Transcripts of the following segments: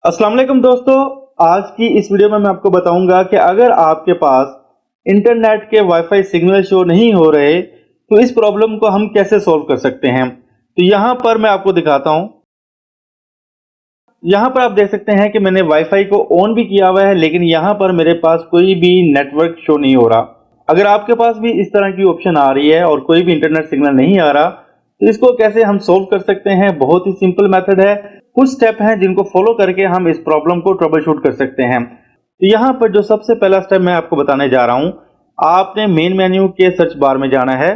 अस्सलाम वालेकुम दोस्तों, आज की इस वीडियो में मैं आपको बताऊंगा कि अगर आपके पास इंटरनेट के वाईफाई सिग्नल शो नहीं हो रहे तो इस प्रॉब्लम को हम कैसे सॉल्व कर सकते हैं। तो यहाँ पर मैं आपको दिखाता हूँ। यहाँ पर आप देख सकते हैं कि मैंने वाईफाई को ऑन भी किया हुआ है, लेकिन यहाँ पर मेरे पास कोई भी नेटवर्क शो नहीं हो रहा। अगर आपके पास भी इस तरह की ऑप्शन आ रही है और कोई भी इंटरनेट सिग्नल नहीं आ रहा तो इसको कैसे हम सोल्व कर सकते हैं। बहुत ही सिंपल मेथड है, कुछ स्टेप हैं जिनको फॉलो करके हम इस प्रॉब्लम को ट्रबल शूट कर सकते हैं। तो यहाँ पर जो सबसे पहला स्टेप मैं आपको बताने जा रहा हूँ, आपने मेन मेन्यू के सर्च बार में जाना है।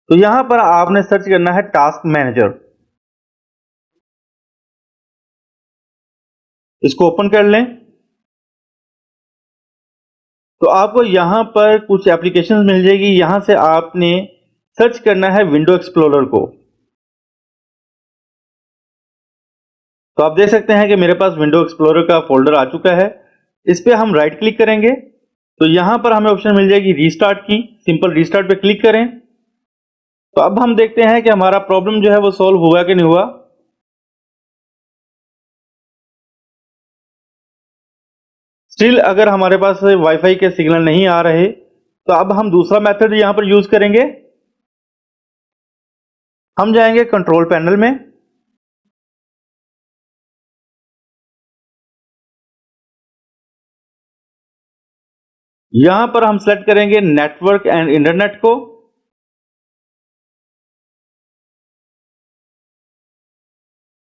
तो यहाँ पर आपने सर्च करना है टास्क मैनेजर। इसको ओपन कर लें तो आपको यहाँ पर कुछ एप्लीकेशंस मिल जाएगी। यहाँ से आपने सर्च करना है विंडो एक्सप्लोरर को। तो आप देख सकते हैं कि मेरे पास विंडो एक्सप्लोरर का फोल्डर आ चुका है। इस पे हम राइट क्लिक करेंगे तो यहाँ पर हमें ऑप्शन मिल जाएगी रीस्टार्ट की। सिंपल रीस्टार्ट पे क्लिक करें तो अब हम देखते हैं कि हमारा प्रॉब्लम जो है वो सॉल्व हुआ कि नहीं हुआ। स्टिल अगर हमारे पास वाईफाई के सिग्नल नहीं आ रहे तो अब हम दूसरा मेथड यहां पर यूज करेंगे। हम जाएंगे कंट्रोल पैनल में। यहां पर हम सेलेक्ट करेंगे नेटवर्क एंड इंटरनेट को।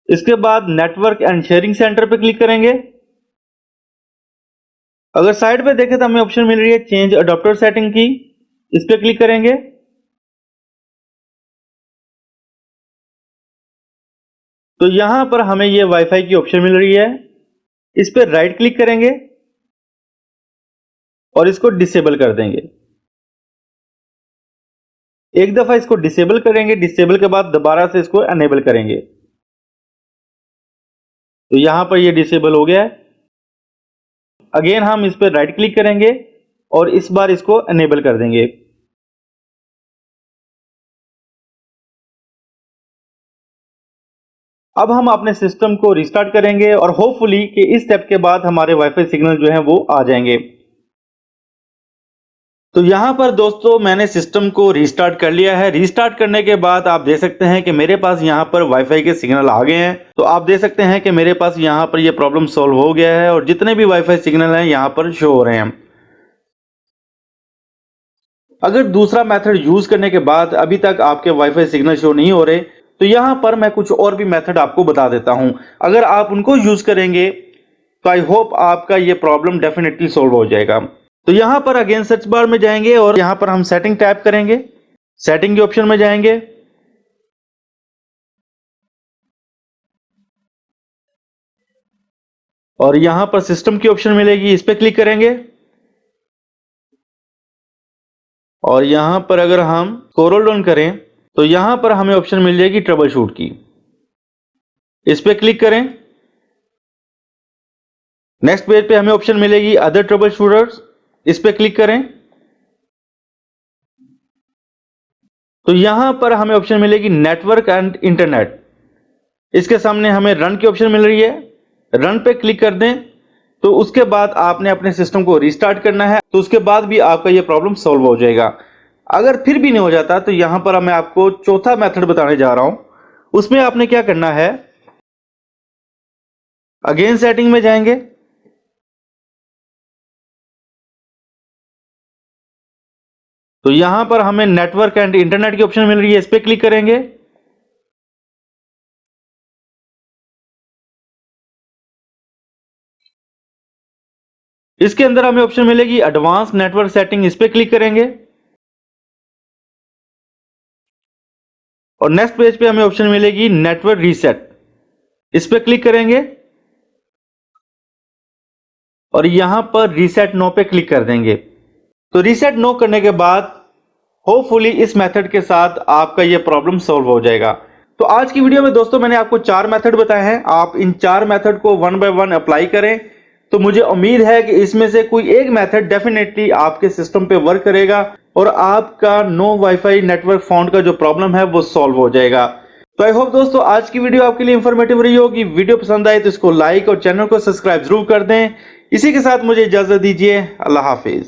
इसके बाद नेटवर्क एंड शेयरिंग सेंटर पे क्लिक करेंगे। अगर साइड पे देखें तो हमें ऑप्शन मिल रही है चेंज अडॉप्टर सेटिंग की। इस पे क्लिक करेंगे तो यहां पर हमें ये वाईफाई की ऑप्शन मिल रही है। इस पे राइट क्लिक करेंगे और इसको डिसेबल कर देंगे। एक दफा इसको डिसेबल करेंगे, डिसेबल के बाद दोबारा से इसको एनेबल करेंगे। तो यहां पर ये डिसेबल हो गया है। अगेन हम इस पर राइट क्लिक करेंगे और इस बार इसको एनेबल कर देंगे। अब हम अपने सिस्टम को रिस्टार्ट करेंगे और होपफुली कि इस स्टेप के बाद हमारे वाईफाई सिग्नल जो है वो आ जाएंगे। तो यहां पर दोस्तों मैंने सिस्टम को रीस्टार्ट कर लिया है। रीस्टार्ट करने के बाद आप देख सकते हैं कि मेरे पास यहां पर वाईफाई के सिग्नल आ गए हैं। तो आप देख सकते हैं कि मेरे पास यहां पर ये प्रॉब्लम सॉल्व हो गया है और जितने भी वाईफाई सिग्नल हैं यहां पर शो हो रहे हैं। अगर दूसरा मेथड यूज करने के बाद अभी तक आपके वाईफाई सिग्नल शो नहीं हो रहे तो यहां पर मैं कुछ और भी मेथड आपको बता देता हूं। अगर आप उनको यूज करेंगे तो आई होप आपका ये प्रॉब्लम डेफिनेटली सॉल्व हो जाएगा। तो यहां पर अगेन सर्च बार में जाएंगे और यहां पर हम सेटिंग टैप करेंगे। सेटिंग के ऑप्शन में जाएंगे और यहां पर सिस्टम की ऑप्शन मिलेगी, इस पे क्लिक करेंगे और यहां पर अगर हम स्क्रॉल डाउन करें तो यहां पर हमें ऑप्शन मिल जाएगी ट्रबल शूट की। इस पे क्लिक करें। नेक्स्ट पेज पे हमें ऑप्शन मिलेगी अदर ट्रबल शूटर्स। इस पे क्लिक करें तो यहां पर हमें ऑप्शन मिलेगी नेटवर्क एंड इंटरनेट। इसके सामने हमें रन की ऑप्शन मिल रही है, रन पे क्लिक कर दें। तो उसके बाद आपने अपने सिस्टम को रिस्टार्ट करना है, तो उसके बाद भी आपका यह प्रॉब्लम सॉल्व हो जाएगा। अगर फिर भी नहीं हो जाता तो यहां पर मैं आपको चौथा मेथड बताने जा रहा हूं। उसमें आपने क्या करना है, अगेन सेटिंग में जाएंगे तो यहां पर हमें नेटवर्क एंड इंटरनेट की ऑप्शन मिल रही है, इस पे क्लिक करेंगे। इसके अंदर हमें ऑप्शन मिलेगी एडवांस नेटवर्क सेटिंग, इस पे क्लिक करेंगे और नेक्स्ट पेज पे हमें ऑप्शन मिलेगी नेटवर्क रीसेट। इस पे क्लिक करेंगे और यहां पर रीसेट नो पे क्लिक कर देंगे। तो रीसेट नो करने के बाद होपफुली इस मेथड के साथ आपका यह प्रॉब्लम सॉल्व हो जाएगा। तो आज की वीडियो में दोस्तों मैंने आपको 4 मेथड बताए हैं। आप इन 4 मेथड को वन बाय वन अप्लाई करें तो मुझे उम्मीद है कि इसमें से कोई एक मेथड डेफिनेटली आपके सिस्टम पे वर्क करेगा और आपका नो वाईफाई नेटवर्क फाउंड का जो प्रॉब्लम है वो सॉल्व हो जाएगा। तो आई होप दोस्तों आज की वीडियो आपके लिए इंफॉर्मेटिव रही होगी। वीडियो पसंद आए तो इसको लाइक और चैनल को सब्सक्राइब जरूर कर दें। इसी के साथ मुझे इजाजत दीजिए। अल्लाह हाफिज।